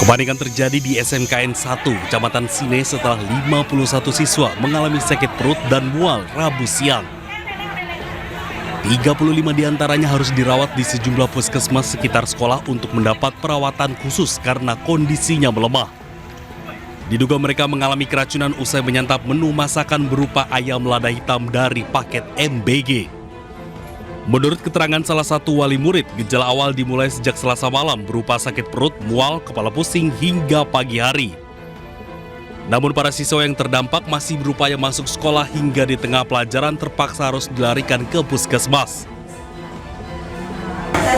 Kepanikan terjadi di SMKN 1, Kecamatan Sine setelah 51 siswa mengalami sakit perut dan mual Rabu siang. 35 diantaranya harus dirawat di sejumlah puskesmas sekitar sekolah untuk mendapat perawatan khusus karena kondisinya melemah. Diduga mereka mengalami keracunan usai menyantap menu masakan berupa ayam lada hitam dari paket MBG. Menurut keterangan salah satu wali murid, gejala awal dimulai sejak Selasa malam berupa sakit perut, mual, kepala pusing hingga pagi hari. Namun para siswa yang terdampak masih berupaya masuk sekolah hingga di tengah pelajaran terpaksa harus dilarikan ke puskesmas.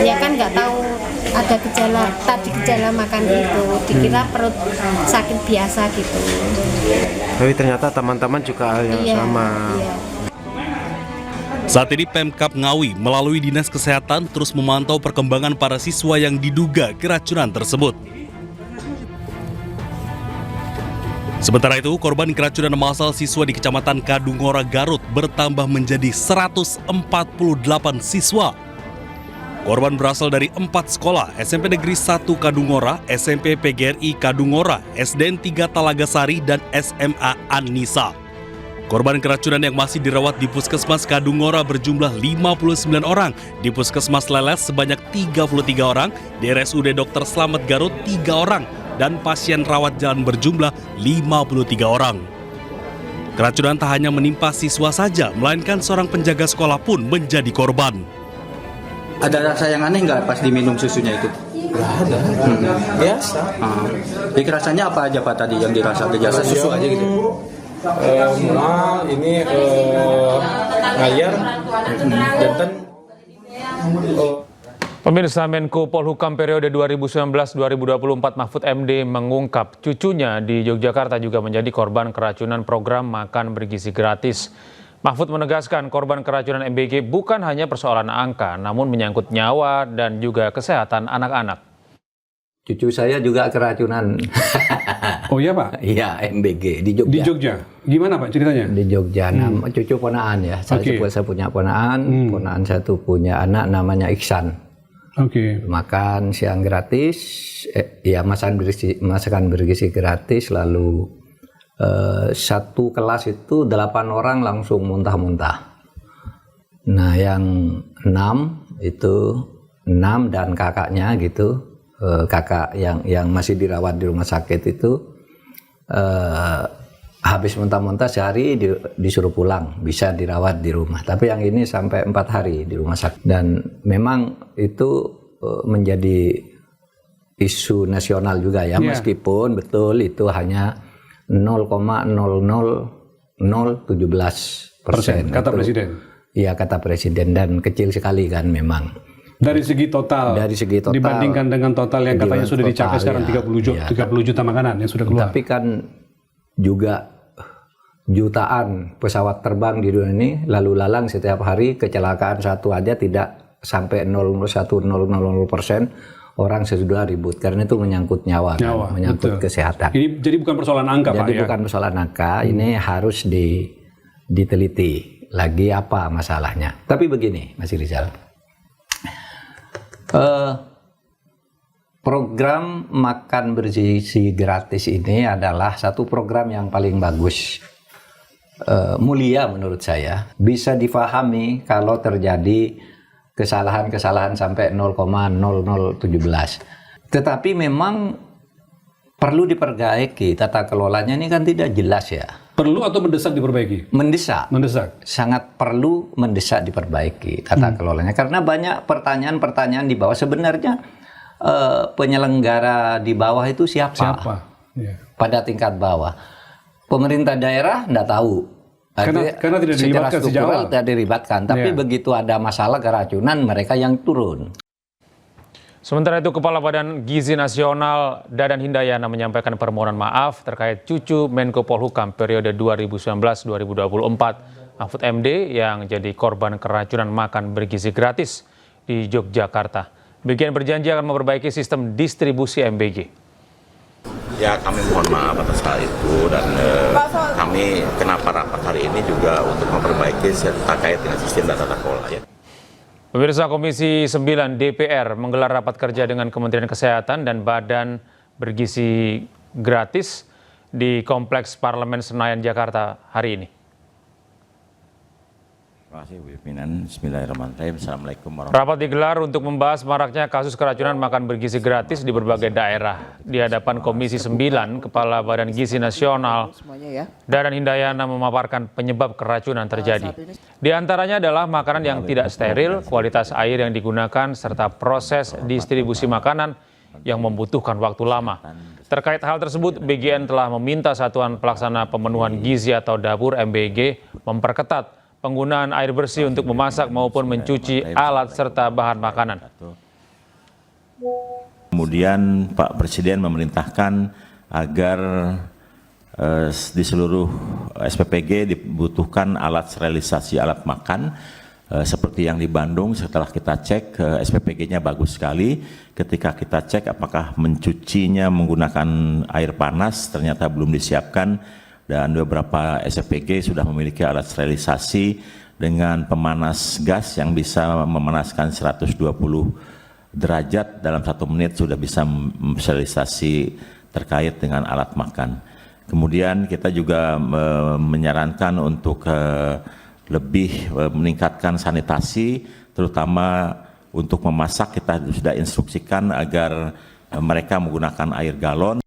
Ya kan nggak tahu ada gejala makan itu, dikira perut sakit biasa gitu. Tapi ternyata teman-teman juga hal yang sama. Iya. Saat ini Pemkab Ngawi melalui Dinas Kesehatan terus memantau perkembangan para siswa yang diduga keracunan tersebut. Sementara itu, korban keracunan massal siswa di Kecamatan Kadungora, Garut bertambah menjadi 148 siswa. Korban berasal dari 4 sekolah, SMP Negeri 1 Kadungora, SMP PGRI Kadungora, SDN 3 Talagasari, dan SMA An-Nisa. Korban keracunan yang masih dirawat di Puskesmas Kadungora berjumlah 59 orang, di Puskesmas Leles sebanyak 33 orang, di RSUD Dr. Slamet Garut 3 orang, dan pasien rawat jalan berjumlah 53 orang. Keracunan tak hanya menimpa siswa saja, melainkan seorang penjaga sekolah pun menjadi korban. Ada rasa yang aneh nggak pas diminum susunya itu? Nggak ada, biasa. Jadi rasanya apa aja Pak tadi yang dirasa? Gejala susu aja gitu? Mual, ini ngayar, jantan. Pemirsa, Menko Polhukam periode 2019-2024 Mahfud MD mengungkap cucunya di Yogyakarta juga menjadi korban keracunan program makan bergizi gratis. Mahfud menegaskan korban keracunan MBG bukan hanya persoalan angka, namun menyangkut nyawa dan juga kesehatan anak-anak. Cucu saya juga keracunan. Oh iya Pak? Iya, MBG di Jogja. Di Jogja? Gimana Pak ceritanya? Di Jogja, cucu ponaan ya. Saya punya ponaan, ponaan satu punya anak namanya Iksan. Makan siang gratis, masakan bergizi gratis, lalu satu kelas itu 8 orang langsung muntah-muntah. Nah yang 6 dan kakaknya gitu, kakak yang masih dirawat di rumah sakit itu habis muntah-muntah sehari disuruh pulang, bisa dirawat di rumah. Tapi yang ini sampai 4 hari di rumah sakit. Dan memang itu menjadi isu nasional juga ya, meskipun betul itu hanya 0,00017%. Kata Presiden. Iya, kata Presiden, dan kecil sekali kan memang. Dari segi total dibandingkan dengan total yang katanya sudah dicapai sekarang 30 juta makanan yang sudah keluar. Tapi kan juga jutaan pesawat terbang di dunia ini lalu lalang setiap hari, kecelakaan satu aja tidak sampai 0,100% orang sudah ribut karena itu menyangkut nyawa kan? Menyangkut kesehatan. Ini jadi bukan persoalan angka Pak ya? Jadi bukan persoalan angka, ini harus diteliti lagi apa masalahnya. Tapi begini Mas Rizal, program makan bergizi gratis ini adalah satu program yang paling bagus, mulia menurut saya. Bisa difahami kalau terjadi kesalahan-kesalahan sampai 0,0017. Tetapi memang perlu diperbaiki, tata kelolanya ini kan tidak jelas ya. Perlu atau mendesak diperbaiki? Mendesak. Sangat perlu mendesak diperbaiki tata kelolanya. Karena banyak pertanyaan-pertanyaan di bawah. Sebenarnya penyelenggara di bawah itu siapa? Pada tingkat bawah. Pemerintah daerah tidak tahu. Karena tidak dilibatkan sejak awal. Tidak dilibatkan. Tapi begitu ada masalah keracunan, mereka yang turun. Sementara itu, Kepala Badan Gizi Nasional Dadan Hindayana menyampaikan permohonan maaf terkait cucu Menko Polhukam periode 2019-2024 Mahfud MD yang jadi korban keracunan makan bergizi gratis di Yogyakarta. Bagian berjanji akan memperbaiki sistem distribusi MBG. Ya, kami mohon maaf atas hal itu, dan kami kenapa rapat hari ini juga untuk memperbaiki terkait dengan sistem data kelola ya. Pemirsa, Komisi 9 DPR menggelar rapat kerja dengan Kementerian Kesehatan dan Badan bergizi gratis di Kompleks Parlemen Senayan, Jakarta hari ini. Terima kasih Bu Pimpinan. Bismillahirrahmanirrahim. Assalamualaikum warahmatullahi Rapat digelar untuk membahas maraknya kasus keracunan makan bergizi gratis di berbagai daerah. Di hadapan Komisi 9, Kepala Badan Gizi Nasional, Dadan Hindayana memaparkan penyebab keracunan terjadi. Di antaranya adalah makanan yang tidak steril, kualitas air yang digunakan, serta proses distribusi makanan yang membutuhkan waktu lama. Terkait hal tersebut, BGN telah meminta Satuan Pelaksana Pemenuhan Gizi atau Dapur MBG memperketat penggunaan air bersih untuk memasak maupun mencuci alat serta bahan makanan. Kemudian Pak Presiden memerintahkan agar di seluruh SPPG dibutuhkan alat sterilisasi alat makan. Seperti yang di Bandung, setelah kita cek SPPG-nya bagus sekali. Ketika kita cek apakah mencucinya menggunakan air panas, ternyata belum disiapkan. Dan beberapa SPPG sudah memiliki alat sterilisasi dengan pemanas gas yang bisa memanaskan 120 derajat dalam 1 menit sudah bisa sterilisasi terkait dengan alat makan. Kemudian kita juga menyarankan untuk lebih meningkatkan sanitasi, terutama untuk memasak kita sudah instruksikan agar mereka menggunakan air galon.